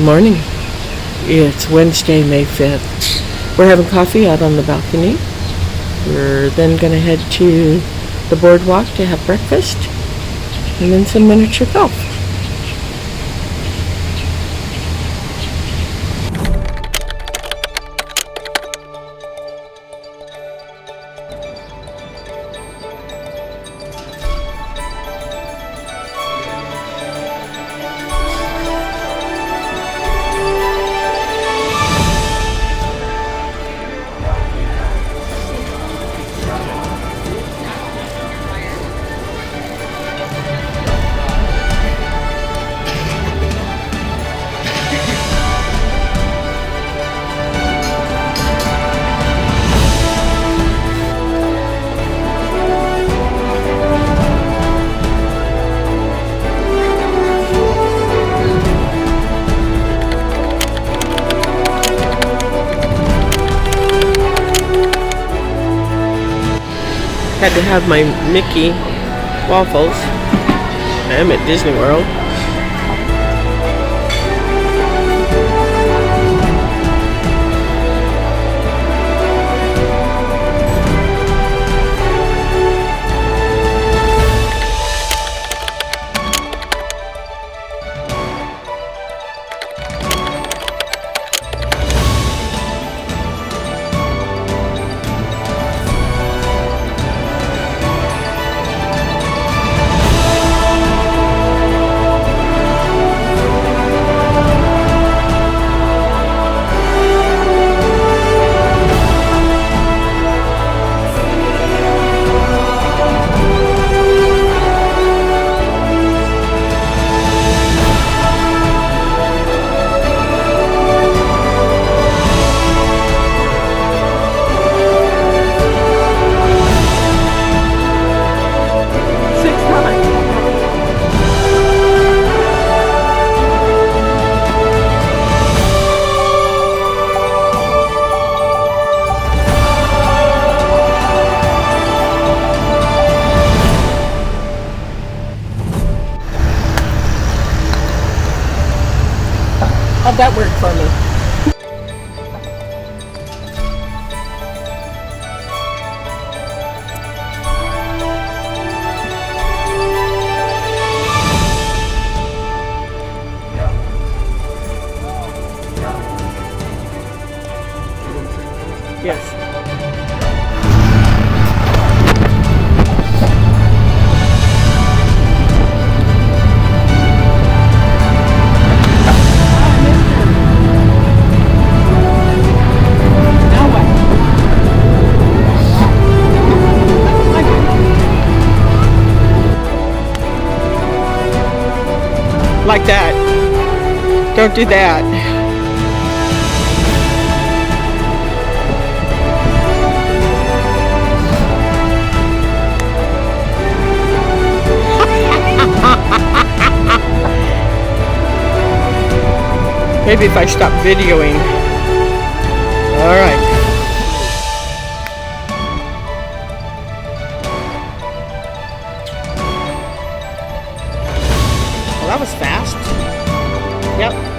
Good morning. It's Wednesday, May 5th. We're having coffee out on the balcony. We're then going to head to the boardwalk to have breakfast and then some miniature golf. Had to have my Mickey waffles. I'm at Disney World. How'd that work for me? Yes. Like that. Don't do that. Maybe if I stop videoing. All right. Well, that was fast. Yep.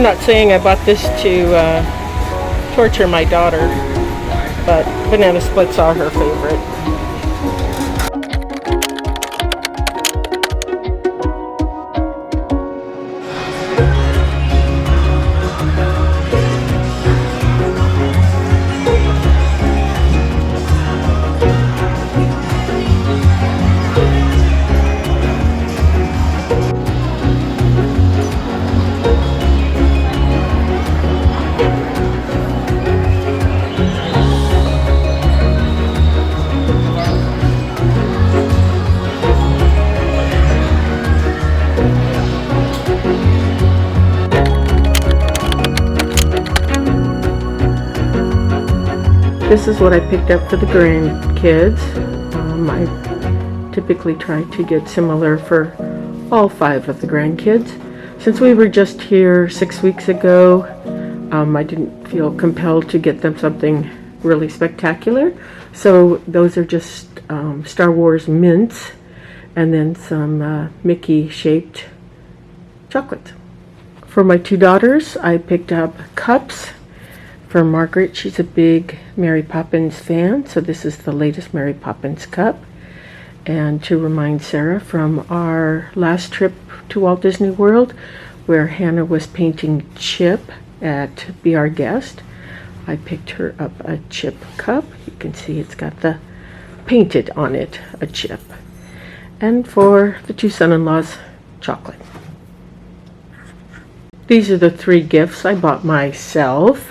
not saying I bought this to torture my daughter, but banana splits are her favorite. This is what I picked up for the grandkids. I typically try to get similar for all 5 of the grandkids. Since we were just here 6 weeks ago, I didn't feel compelled to get them something really spectacular. So those are just Star Wars mints and then some Mickey-shaped chocolates. For my 2 daughters, I picked up cups. For Margaret, she's a big Mary Poppins fan, so this is the latest Mary Poppins cup. And to remind Sarah from our last trip to Walt Disney World, where Hannah was painting Chip at Be Our Guest, I picked her up a Chip cup. You can see it's got the painted on it, a Chip. And for the 2 son-in-laws, chocolate. These are the 3 gifts I bought myself.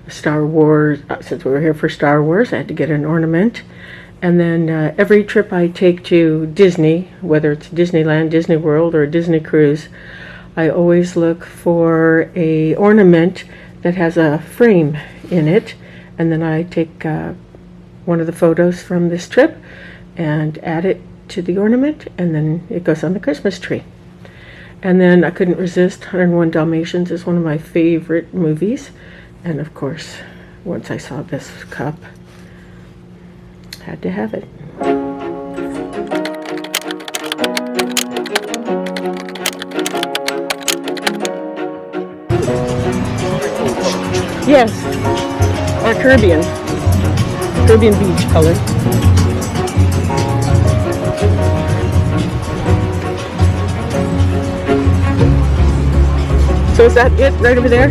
Star Wars, since we were here for Star Wars, I had to get an ornament. And then every trip I take to Disney, whether it's Disneyland, Disney World, or a Disney cruise, I always look for a ornament that has a frame in it. And then I take one of the photos from this trip and add it to the ornament, and then it goes on the Christmas tree. And then I couldn't resist. 101 Dalmatians is one of my favorite movies. And of course, once I saw this cup, I had to have it. Yes, our Caribbean beach color. So is that it right over there?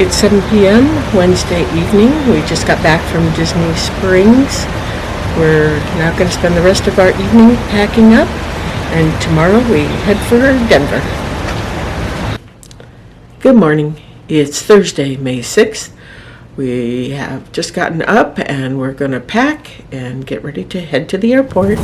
It's 7 p.m. Wednesday evening. We just got back from Disney Springs. We're now going to spend the rest of our evening packing up, and tomorrow we head for Denver. Good morning. It's Thursday, May 6th. We have just gotten up and we're going to pack and get ready to head to the airport.